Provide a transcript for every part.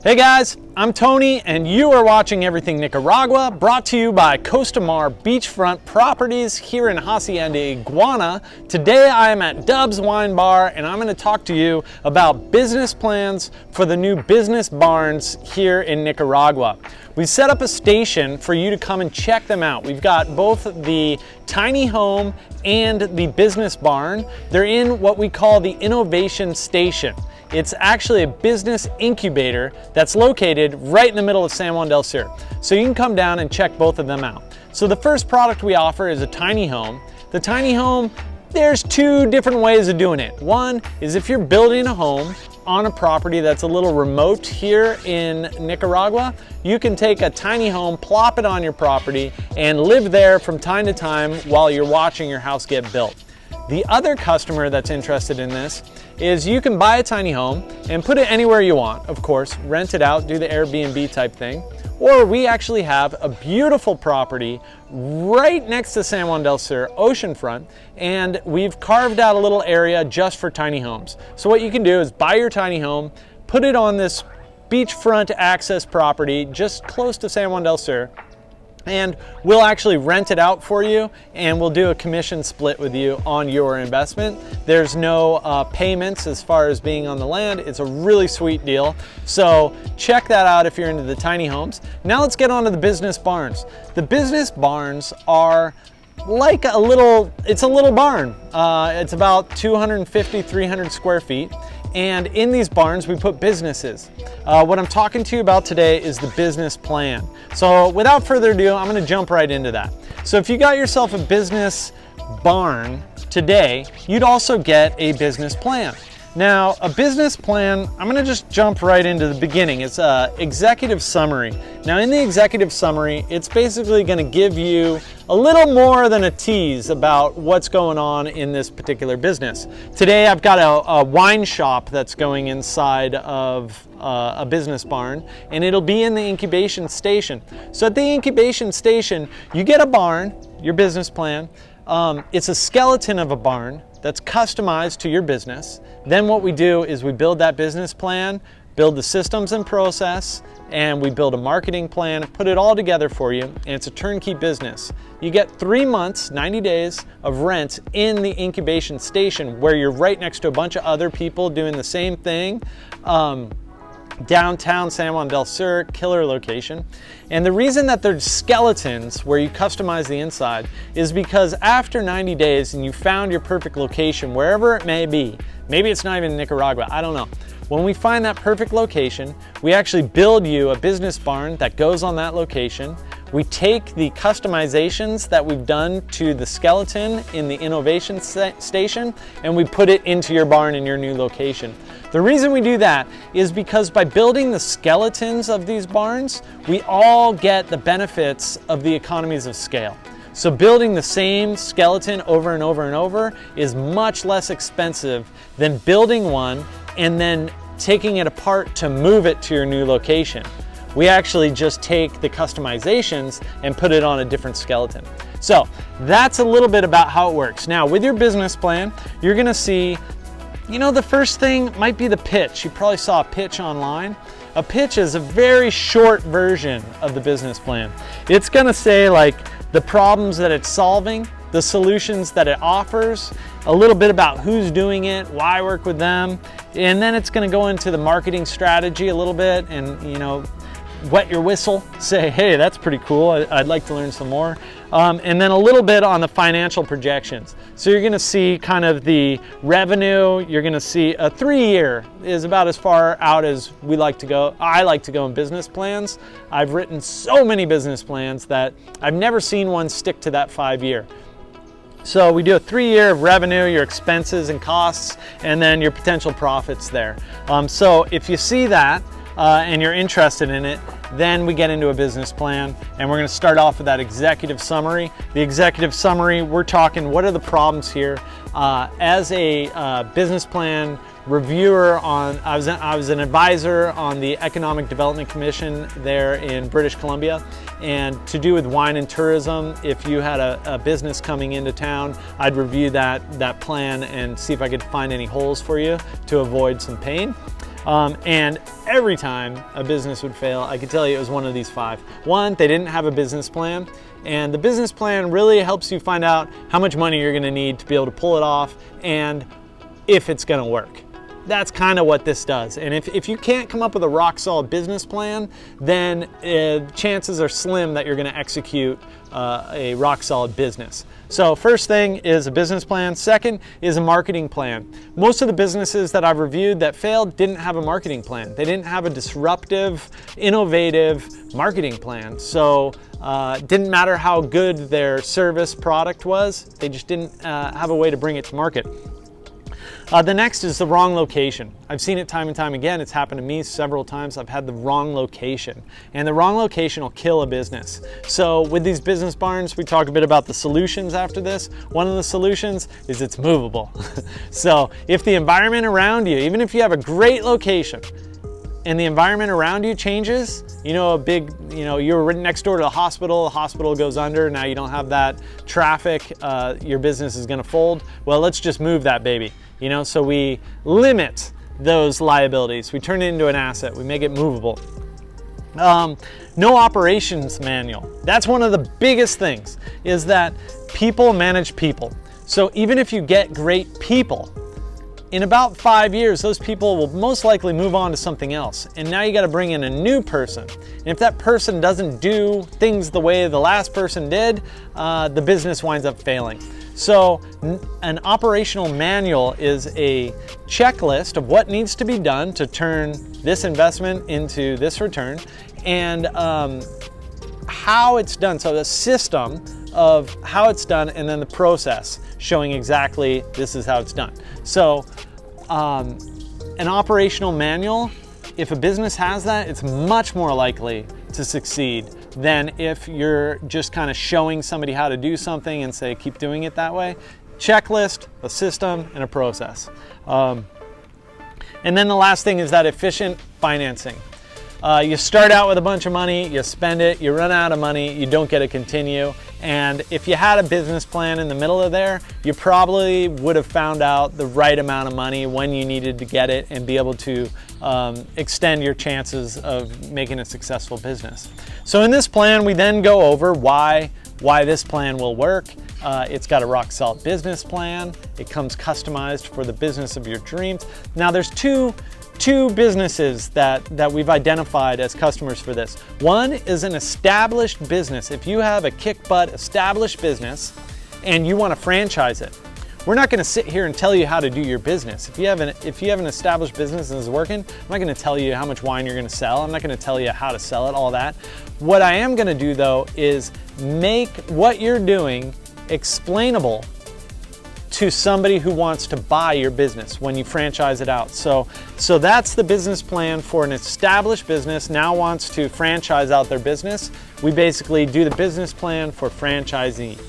Hey guys, I'm Tony and you are watching Everything Nicaragua, brought to you by Costa Mar Beachfront Properties here in Hacienda Iguana. Today I am at Dub's Wine Bar and I'm going to talk to you about business plans for the new business barns here in Nicaragua. We've set up a station for you to come and check them out. We've got both the tiny home and the business barn. They're in what we call the Innovation Station. It's actually a business incubator that's located right in the middle of San Juan del Sur. So you can come down and check both of them out. So the first product we offer is a tiny home. The tiny home, there's two different ways of doing it. One is if you're building a home on a property that's a little remote here in Nicaragua, you can take a tiny home, plop it on your property, and live there from time to time while you're watching your house get built. The other customer that's interested in this is you can buy a tiny home and put it anywhere you want, of course, rent it out, do the Airbnb type thing, or we actually have a beautiful property right next to San Juan del Sur oceanfront, and we've carved out a little area just for tiny homes. So what you can do is buy your tiny home, put it on this beachfront access property just close to San Juan del Sur, and we'll actually rent it out for you and we'll do a commission split with you on your investment. There's no payments as far as being on the land. It's a really sweet deal. So check that out if you're into the tiny homes. Now let's get on to the business barns. The business barns are like it's a little barn. It's about 250, 300 square feet. And in these barns, we put businesses. What I'm talking to you about today is the business plan. So without further ado, I'm gonna jump right into that. So if you got yourself a business barn today, you'd also get a business plan. Now, a business plan, I'm gonna just jump right into the beginning. It's an executive summary. Now in the executive summary, it's basically gonna give you a little more than a tease about what's going on in this particular business. Today I've got a wine shop that's going inside of a business barn, and it'll be in the incubation station. So at the incubation station, you get a barn, your business plan. It's a skeleton of a barn that's customized to your business. Then what we do is we build that business plan, build the systems and process, and we build a marketing plan, put it all together for you, and it's a turnkey business. You get 3 months, 90 days of rent in the incubation station where you're right next to a bunch of other people doing the same thing. Downtown San Juan del Sur, killer location. And the reason that they're skeletons where you customize the inside is because after 90 days and you found your perfect location, wherever it may be, maybe it's not even Nicaragua, I don't know. When we find that perfect location, we actually build you a business barn that goes on that location. We take the customizations that we've done to the skeleton in the innovation station and we put it into your barn in your new location. The reason we do that is because by building the skeletons of these barns, we all get the benefits of the economies of scale. So building the same skeleton over and over and over is much less expensive than building one and then taking it apart to move it to your new location. We actually just take the customizations and put it on a different skeleton. So that's a little bit about how it works. Now with your business plan, you're gonna see, you know, the first thing might be the pitch. You probably saw a pitch online. A pitch is a very short version of the business plan. It's gonna say like the problems that it's solving, the solutions that it offers, a little bit about who's doing it, why I work with them, and then it's gonna go into the marketing strategy a little bit and, you know, wet your whistle, say, hey, that's pretty cool, I'd like to learn some more. And then a little bit on the financial projections. So you're gonna see kind of the revenue, you're gonna see a 3-year is about as far out as we like to go. I like to go in business plans. I've written so many business plans that I've never seen one stick to that 5-year. So we do a 3-year of revenue, your expenses and costs, and then your potential profits there. So if you see that, and you're interested in it, then we get into a business plan and we're going to start off with that executive summary. The executive summary, we're talking what are the problems here. As a business plan reviewer I was an advisor on the Economic Development Commission there in British Columbia, and to do with wine and tourism, if you had a business coming into town, I'd review that plan and see if I could find any holes for you to avoid some pain. And every time a business would fail, I could tell you it was one of these 5. 1, they didn't have a business plan. And the business plan really helps you find out how much money you're gonna need to be able to pull it off and if it's gonna work. That's kind of what this does. And if you can't come up with a rock solid business plan, then chances are slim that you're gonna execute a rock solid business. So first thing is a business plan. Second is a marketing plan. Most of the businesses that I've reviewed that failed didn't have a marketing plan. They didn't have a disruptive, innovative marketing plan. So it didn't matter how good their service product was, they just didn't have a way to bring it to market. The next is the wrong location. I've seen it time and time again. It's happened to me several times. I've had the wrong location, and the wrong location will kill a business. So with these business barns, we talk a bit about the solutions after this. One of the solutions is it's movable. So if the environment around you, even if you have a great location, and the environment around you changes, you're right next door to the hospital goes under, now you don't have that traffic, your business is gonna fold. Well, let's just move that baby. So we limit those liabilities. We turn it into an asset. We make it movable. No operations manual. That's one of the biggest things, is that people manage people. So even if you get great people, in about 5 years, those people will most likely move on to something else. And now you got to bring in a new person. And if that person doesn't do things the way the last person did, the business winds up failing. So an operational manual is a checklist of what needs to be done to turn this investment into this return, and how it's done. So the system of how it's done, and then the process showing exactly this is how it's done. So an operational manual, if a business has that, it's much more likely to succeed than if you're just kind of showing somebody how to do something and say, keep doing it that way. Checklist, a system, and a process. And then the last thing is that efficient financing. You start out with a bunch of money, you spend it, you run out of money, you don't get to continue. And if you had a business plan in the middle of there, you probably would have found out the right amount of money when you needed to get it and be able to extend your chances of making a successful business. So in this plan, we then go over why this plan will work. It's got a rock solid business plan. It comes customized for the business of your dreams. Now there's two businesses that we've identified as customers for this. One is an established business. If you have a kick-butt established business and you want to franchise it, we're not going to sit here and tell you how to do your business. If you have an established business and it's working, I'm not going to tell you how much wine you're going to sell. I'm not going to tell you how to sell it, all that. What I am going to do though is make what you're doing explainable to somebody who wants to buy your business when you franchise it out. So that's the business plan for an established business now wants to franchise out their business. We basically do the business plan for franchisee.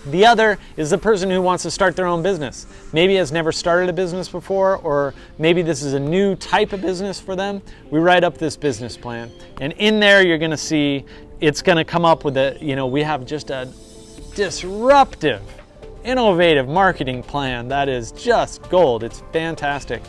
The other is the person who wants to start their own business. Maybe has never started a business before, or maybe this is a new type of business for them. We write up this business plan. And in there, you're gonna see, it's gonna come up with we have just a disruptive, innovative marketing plan that is just gold. It's fantastic.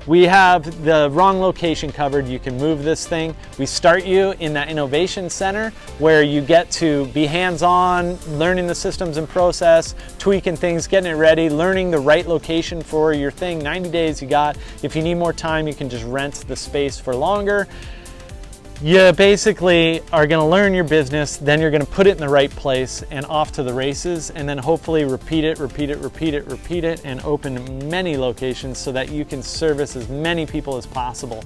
We have the wrong location covered. You can move this thing. We start you in that innovation center where you get to be hands-on, learning the systems and process, tweaking things, getting it ready, learning the right location for your thing. 90 days you got. If you need more time, you can just rent the space for longer. You basically are going to learn your business, then you're going to put it in the right place and off to the races, and then hopefully repeat it, and open many locations so that you can service as many people as possible.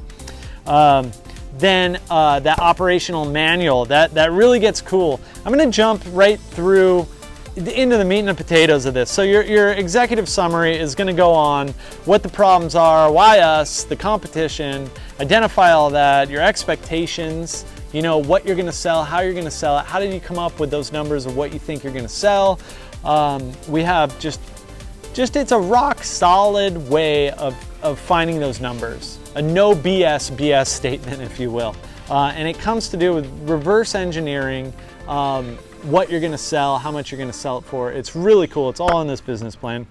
Then that operational manual, that really gets cool. I'm going to jump right through into the meat and the potatoes of this. So your executive summary is going to go on what the problems are, why us, the competition, identify all that, your expectations, what you're going to sell, how you're going to sell it, how did you come up with those numbers of what you think you're going to sell. We have just it's a rock solid way of finding those numbers, a no BS statement, if you will. And it comes to do with reverse engineering what you're going to sell, how much you're going to sell it for. It's really cool. It's all in this business plan.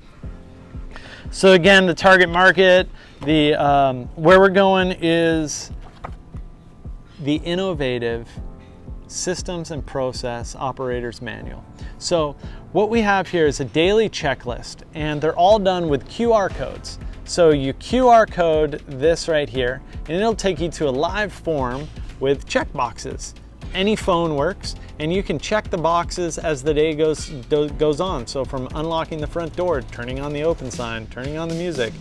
So again, the target market, where we're going is the innovative systems and process operators manual. So what we have here is a daily checklist, and they're all done with QR codes. So you QR code this right here, and it'll take you to a live form with check boxes. Any phone works, and you can check the boxes as the day goes on. So from unlocking the front door, turning on the open sign, turning on the music,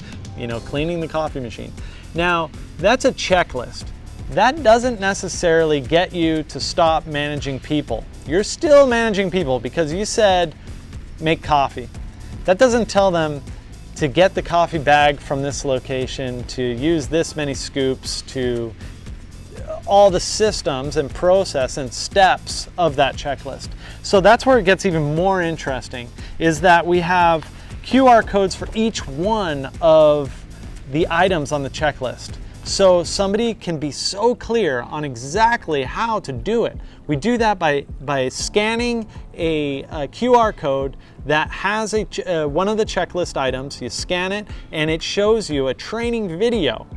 cleaning the coffee machine. Now, that's a checklist. That doesn't necessarily get you to stop managing people. You're still managing people because you said make coffee. That doesn't tell them to get the coffee bag from this location, to use this many scoops, to all the systems and process and steps of that checklist. So that's where it gets even more interesting, is that we have QR codes for each one of the items on the checklist. So somebody can be so clear on exactly how to do it. We do that by scanning a QR code that has one of the checklist items. You scan it, and it shows you a training video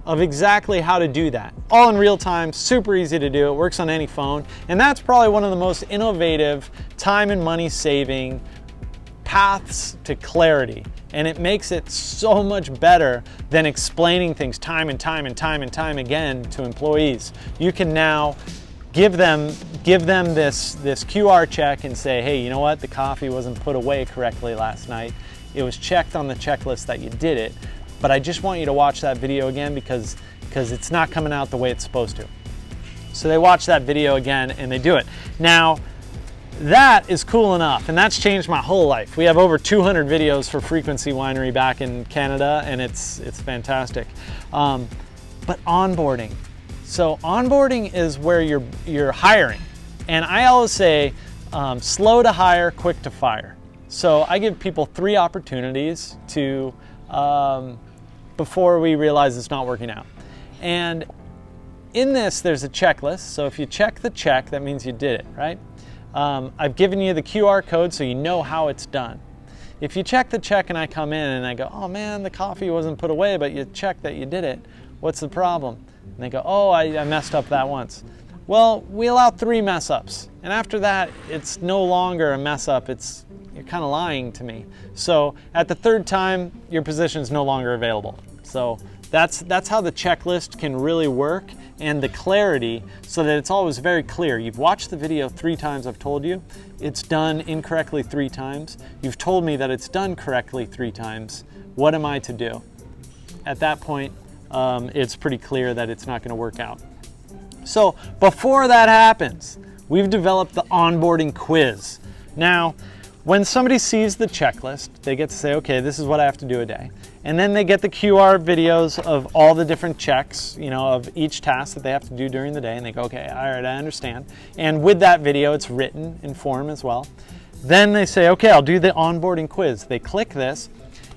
of exactly how to do that. All in real time, super easy to do. It works on any phone. And that's probably one of the most innovative, time and money saving paths to clarity. And it makes it so much better than explaining things time and time again to employees. You can now give them this QR check and say, hey, you know what? The coffee wasn't put away correctly last night. It was checked on the checklist that you did it, but I just want you to watch that video again because it's not coming out the way it's supposed to. So they watch that video again and they do it. Now, that is cool enough, and that's changed my whole life. We have over 200 videos for Frequency Winery back in Canada, and it's fantastic. But onboarding. So onboarding is where you're hiring. And I always say, slow to hire, quick to fire. So I give people 3 opportunities to before we realize it's not working out. And in this, there's a checklist. So if you check the check, that means you did it, right? I've given you the QR code so you know how it's done. If you check the check and I come in and I go, oh man, the coffee wasn't put away, but you checked that you did it, what's the problem? And they go, oh, I messed up that once. Well, we allow 3 mess ups. And after that, it's no longer a mess up. You're kind of lying to me. So at the 3rd time, your position is no longer available. So that's how the checklist can really work, and the clarity, so that it's always very clear. You've watched the video 3 times, I've told you. It's done incorrectly 3 times. You've told me that it's done correctly 3 times. What am I to do? At that point, it's pretty clear that it's not going to work out. So before that happens, we've developed the onboarding quiz. Now, when somebody sees the checklist, they get to say, okay, this is what I have to do a day. And then they get the QR videos of all the different checks, of each task that they have to do during the day. And they go, okay, all right, I understand. And with that video, it's written in form as well. Then they say, okay, I'll do the onboarding quiz. They click this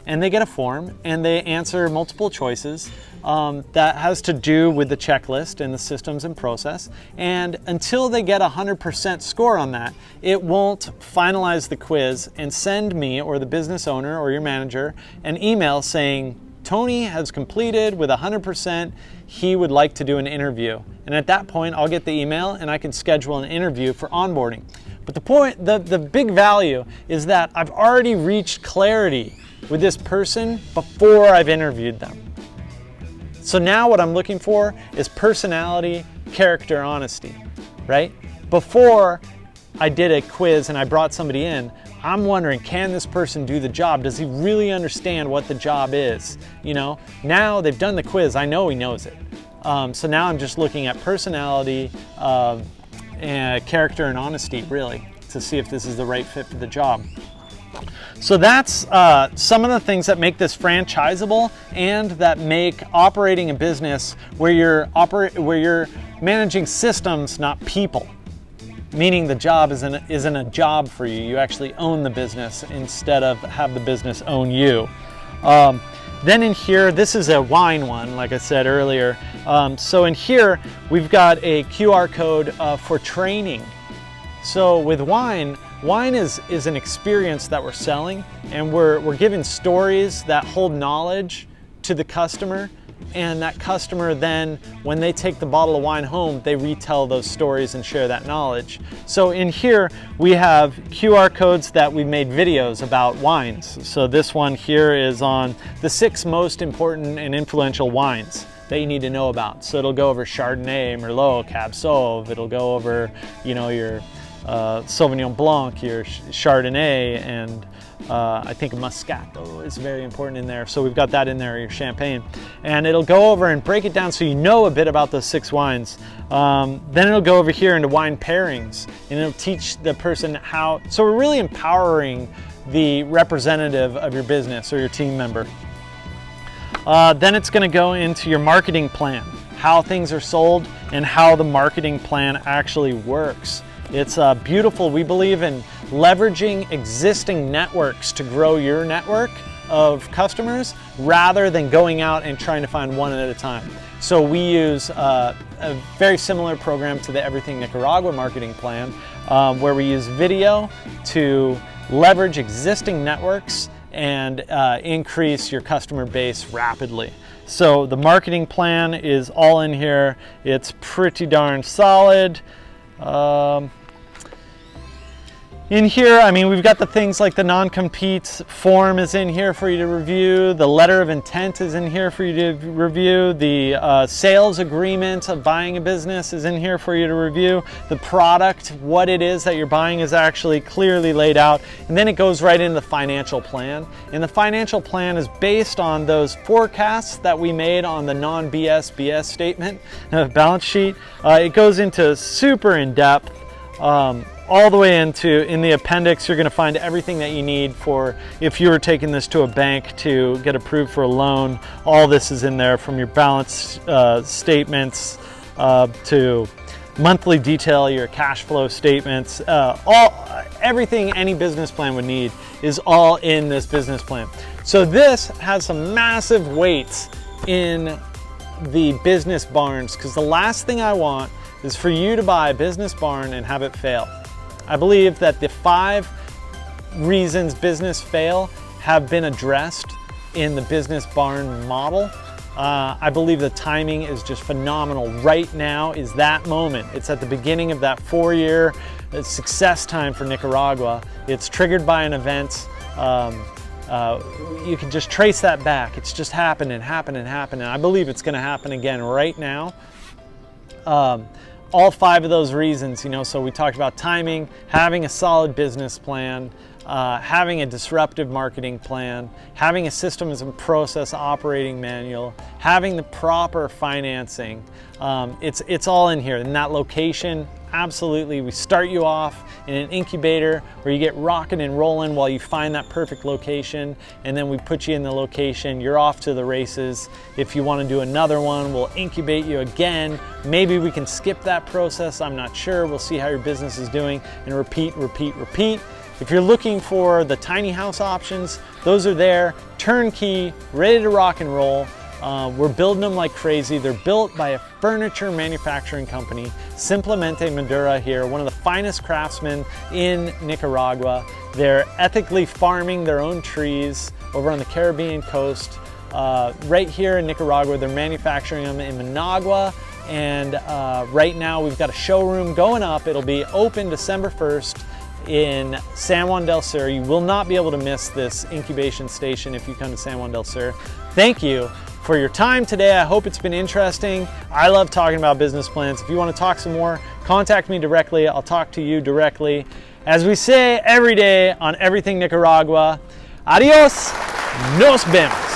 and they get a form and they answer multiple choices that has to do with the checklist and the systems and process. And until they get 100% score on that, it won't finalize the quiz and send me or the business owner or your manager an email saying, Tony has completed with 100%, he would like to do an interview. And at that point, I'll get the email and I can schedule an interview for onboarding. But the big value is that I've already reached clarity with this person before I've interviewed them. So now what I'm looking for is personality, character, honesty, right? Before I did a quiz and I brought somebody in, I'm wondering, can this person do the job? Does he really understand what the job is? Now they've done the quiz, I know he knows it. So now I'm just looking at personality, and character and honesty, really, to see if this is the right fit for the job. So that's some of the things that make this franchisable and that make operating a business where you're managing systems, not people. Meaning the job isn't a job for you. You actually own the business instead of have the business own you. Then in here, this is a wine one, like I said earlier. So in here, we've got a QR code for training. So with wine, Wine is an experience that we're selling, and we're giving stories that hold knowledge to the customer, and that customer then, when they take the bottle of wine home, they retell those stories and share that knowledge. So in here we have QR codes that we made videos about wines. So this one here is on the 6 most important and influential wines that you need to know about. So it'll go over Chardonnay, Merlot, Cab Sauv. It'll go over, you know, your Sauvignon Blanc, your Chardonnay, and I think Moscato is very important in there. So we've got that in there, your Champagne. And it'll go over and break it down so you know a bit about those 6 wines. Then it'll go over here into wine pairings, and it'll teach the person how. So we're really empowering the representative of your business or your team member. Then it's going to go into your marketing plan, how things are sold and how the marketing plan actually works. It's beautiful. We believe in leveraging existing networks to grow your network of customers rather than going out and trying to find one at a time. So we use a very similar program to the Everything Nicaragua marketing plan, where we use video to leverage existing networks and increase your customer base rapidly. So the marketing plan is all in here. It's pretty darn solid. In here, I mean, we've got the things like the non-compete form is in here for you to review. The letter of intent is in here for you to review. The sales agreement of buying a business is in here for you to review. The product, what it is that you're buying, is actually clearly laid out. And then it goes right into the financial plan. And the financial plan is based on those forecasts that we made on the non-BS BS statement, balance sheet. It goes into super in-depth. All the way into, in the appendix, you're going to find everything that you need for if you were taking this to a bank to get approved for a loan. All this is in there, from your balance statements to monthly detail, your cash flow statements. Everything any business plan would need is all in this business plan. So this has some massive weights in the business barns, because the last thing I want is for you to buy a business barn and have it fail. I believe that the 5 reasons business fail have been addressed in the business barn model. I believe the timing is just phenomenal. Right now is that moment. It's at the beginning of that 4-year success time for Nicaragua. It's triggered by an event. You can just trace that back. It's just happening. I believe it's going to happen again right now. All 5 of those reasons, you know, so we talked about timing, having a solid business plan, having a disruptive marketing plan, having a systems and process operating manual, having the proper financing. It's all in here. In that location, absolutely, we start you off in an incubator where you get rocking and rolling while you find that perfect location, and then we put you in the location. You're off to the races. If you want to do another one, we'll incubate you again. Maybe we can skip that process. I'm not sure. We'll see how your business is doing, and repeat. If you're looking for the tiny house options, those are there, turnkey, ready to rock and roll. We're building them like crazy. They're built by a furniture manufacturing company, Simplemente Madura here, one of the finest craftsmen in Nicaragua. They're ethically farming their own trees over on the Caribbean coast. Right here in Nicaragua, they're manufacturing them in Managua. And right now we've got a showroom going up. It'll be open December 1st in San Juan del Sur. You will not be able to miss this incubation station if you come to San Juan del Sur. Thank you for your time today. I hope it's been interesting. I love talking about business plans. If you want to talk some more, contact me directly. I'll talk to you directly. As we say every day on Everything Nicaragua, adios, nos vemos.